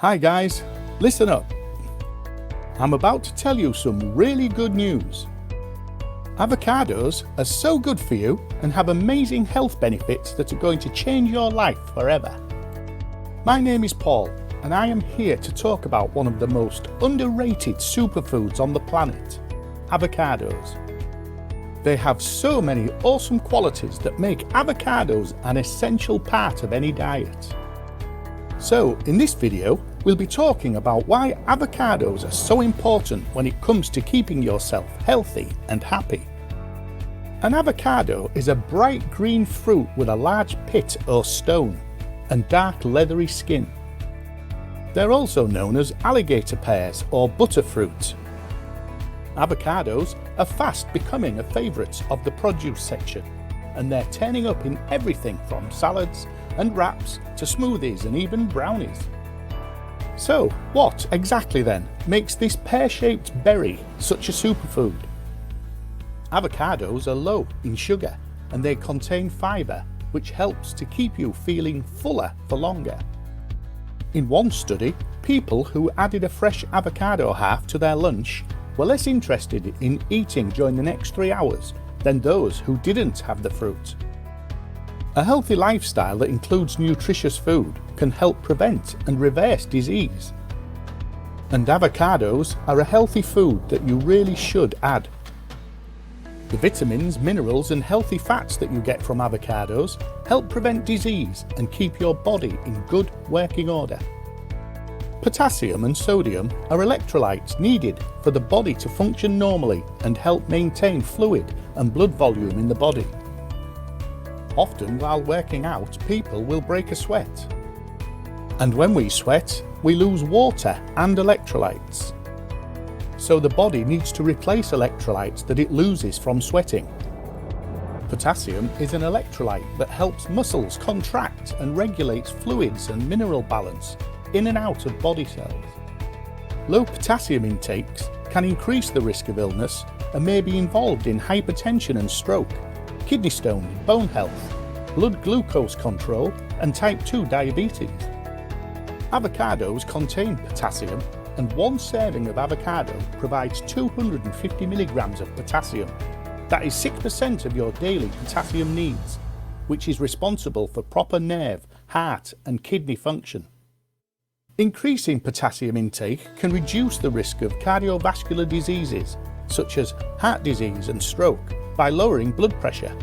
Hi guys, listen up. I'm about to tell you some really good news. Avocados are so good for you and have amazing health benefits that are going to change your life forever. My name is Paul and I am here to talk about one of the most underrated superfoods on the planet, avocados. They have so many awesome qualities that make avocados an essential part of any diet. So in this video, we'll be talking about why avocados are so important when it comes to keeping yourself healthy and happy. An avocado is a bright green fruit with a large pit or stone and dark leathery skin. They're also known as alligator pears or butterfruit. Avocados are fast becoming a favourite of the produce section, and they're turning up in everything from salads and wraps to smoothies and even brownies. So what exactly then makes this pear-shaped berry such a superfood? Avocados are low in sugar and they contain fibre, which helps to keep you feeling fuller for longer. In one study, people who added a fresh avocado half to their lunch were less interested in eating during the next 3 hours than those who didn't have the fruit. A healthy lifestyle that includes nutritious food can help prevent and reverse disease. And avocados are a healthy food that you really should add. The vitamins, minerals and healthy fats that you get from avocados help prevent disease and keep your body in good working order. Potassium and sodium are electrolytes needed for the body to function normally and help maintain fluid and blood volume in the body. Often while working out, people will break a sweat. And when we sweat, we lose water and electrolytes. So the body needs to replace electrolytes that it loses from sweating. Potassium is an electrolyte that helps muscles contract and regulates fluids and mineral balance in and out of body cells. Low potassium intakes can increase the risk of illness and may be involved in hypertension and stroke, kidney stones, bone health, blood glucose control and type 2 diabetes. Avocados contain potassium, and one serving of avocado provides 250 milligrams of potassium. That is 6% of your daily potassium needs, which is responsible for proper nerve, heart and kidney function. Increasing potassium intake can reduce the risk of cardiovascular diseases such as heart disease and stroke by lowering blood pressure.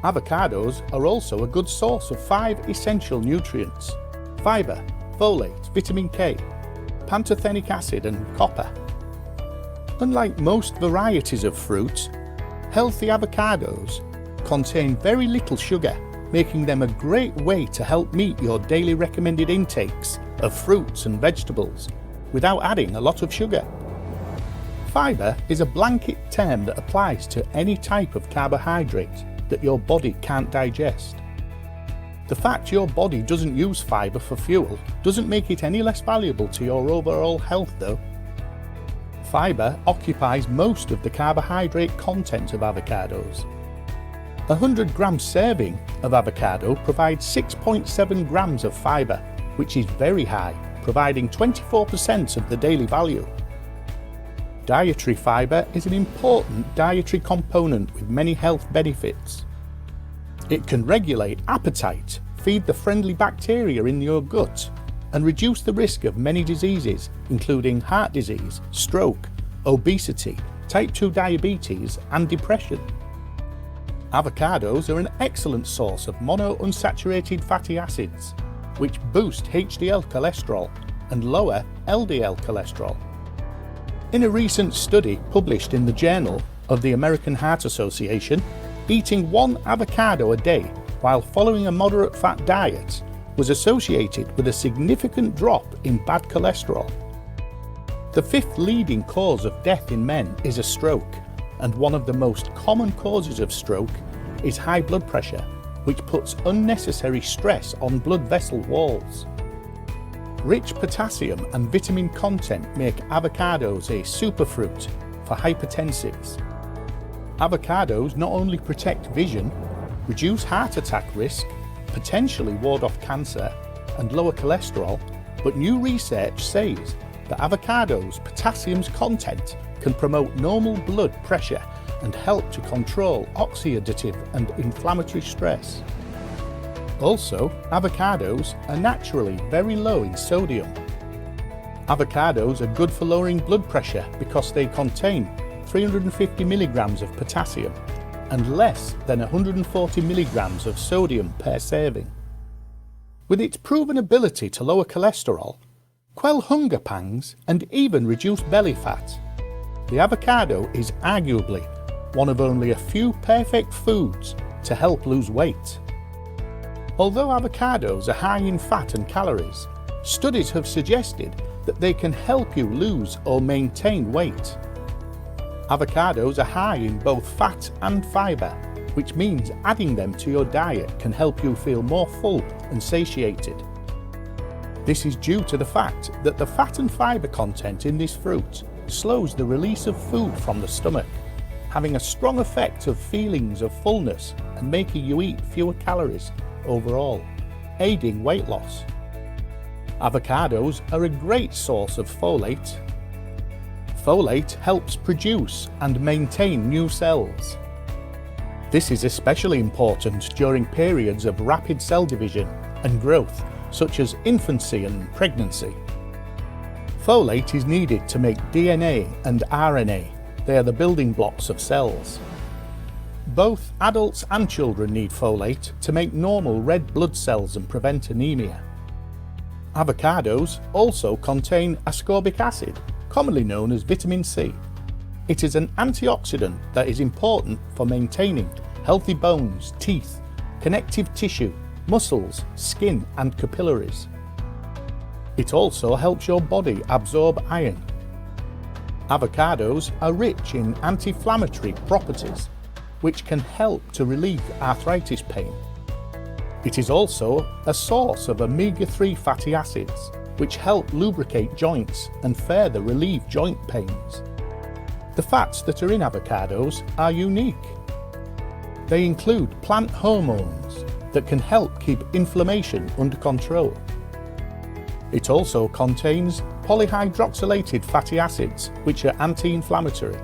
Avocados are also a good source of 5 essential nutrients: fibre, folate, vitamin K, pantothenic acid and copper. Unlike most varieties of fruit, healthy avocados contain very little sugar, making them a great way to help meet your daily recommended intakes of fruits and vegetables without adding a lot of sugar. Fibre is a blanket term that applies to any type of carbohydrate that your body can't digest. The fact your body doesn't use fibre for fuel doesn't make it any less valuable to your overall health though. Fibre occupies most of the carbohydrate content of avocados. A 100 gram serving of avocado provides 6.7 grams of fibre, which is very high, providing 24% of the daily value. Dietary fibre is an important dietary component with many health benefits. It can regulate appetite, feed the friendly bacteria in your gut, and reduce the risk of many diseases, including heart disease, stroke, obesity, type 2 diabetes, and depression. Avocados are an excellent source of monounsaturated fatty acids, which boost HDL cholesterol and lower LDL cholesterol. In a recent study published in the Journal of the American Heart Association, eating 1 avocado a day while following a moderate fat diet was associated with a significant drop in bad cholesterol. The 5th leading cause of death in men is a stroke, and one of the most common causes of stroke is high blood pressure, which puts unnecessary stress on blood vessel walls. Rich potassium and vitamin content make avocados a superfruit for hypertensives. Avocados not only protect vision, reduce heart attack risk, potentially ward off cancer, and lower cholesterol, but new research says that avocados' potassium's content can promote normal blood pressure and help to control oxidative and inflammatory stress. Also, avocados are naturally very low in sodium. Avocados are good for lowering blood pressure because they contain 350 milligrams of potassium and less than 140 milligrams of sodium per serving. With its proven ability to lower cholesterol, quell hunger pangs and even reduce belly fat, the avocado is arguably one of only a few perfect foods to help lose weight. Although avocados are high in fat and calories, studies have suggested that they can help you lose or maintain weight. Avocados are high in both fat and fibre, which means adding them to your diet can help you feel more full and satiated. This is due to the fact that the fat and fibre content in this fruit slows the release of food from the stomach, having a strong effect of feelings of fullness and making you eat fewer calories overall, aiding weight loss. Avocados are a great source of folate. Folate helps produce and maintain new cells. This is especially important during periods of rapid cell division and growth, such as infancy and pregnancy. Folate is needed to make DNA and RNA. They are the building blocks of cells. Both adults and children need folate to make normal red blood cells and prevent anemia. Avocados also contain ascorbic acid, commonly known as vitamin C. It is an antioxidant that is important for maintaining healthy bones, teeth, connective tissue, muscles, skin and capillaries. It also helps your body absorb iron. Avocados are rich in anti-inflammatory properties, which can help to relieve arthritis pain. It is also a source of omega-3 fatty acids, which help lubricate joints and further relieve joint pains. The fats that are in avocados are unique. They include plant hormones that can help keep inflammation under control. It also contains polyhydroxylated fatty acids, which are anti-inflammatory.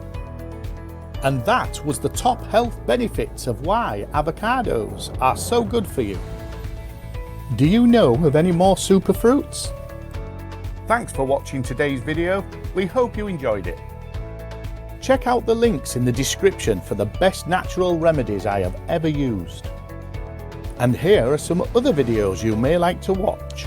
And that was the top health benefits of why avocados are so good for you. Do you know of any more superfruits? Thanks for watching today's video. We hope you enjoyed it. Check out the links in the description for the best natural remedies I have ever used. And here are some other videos you may like to watch.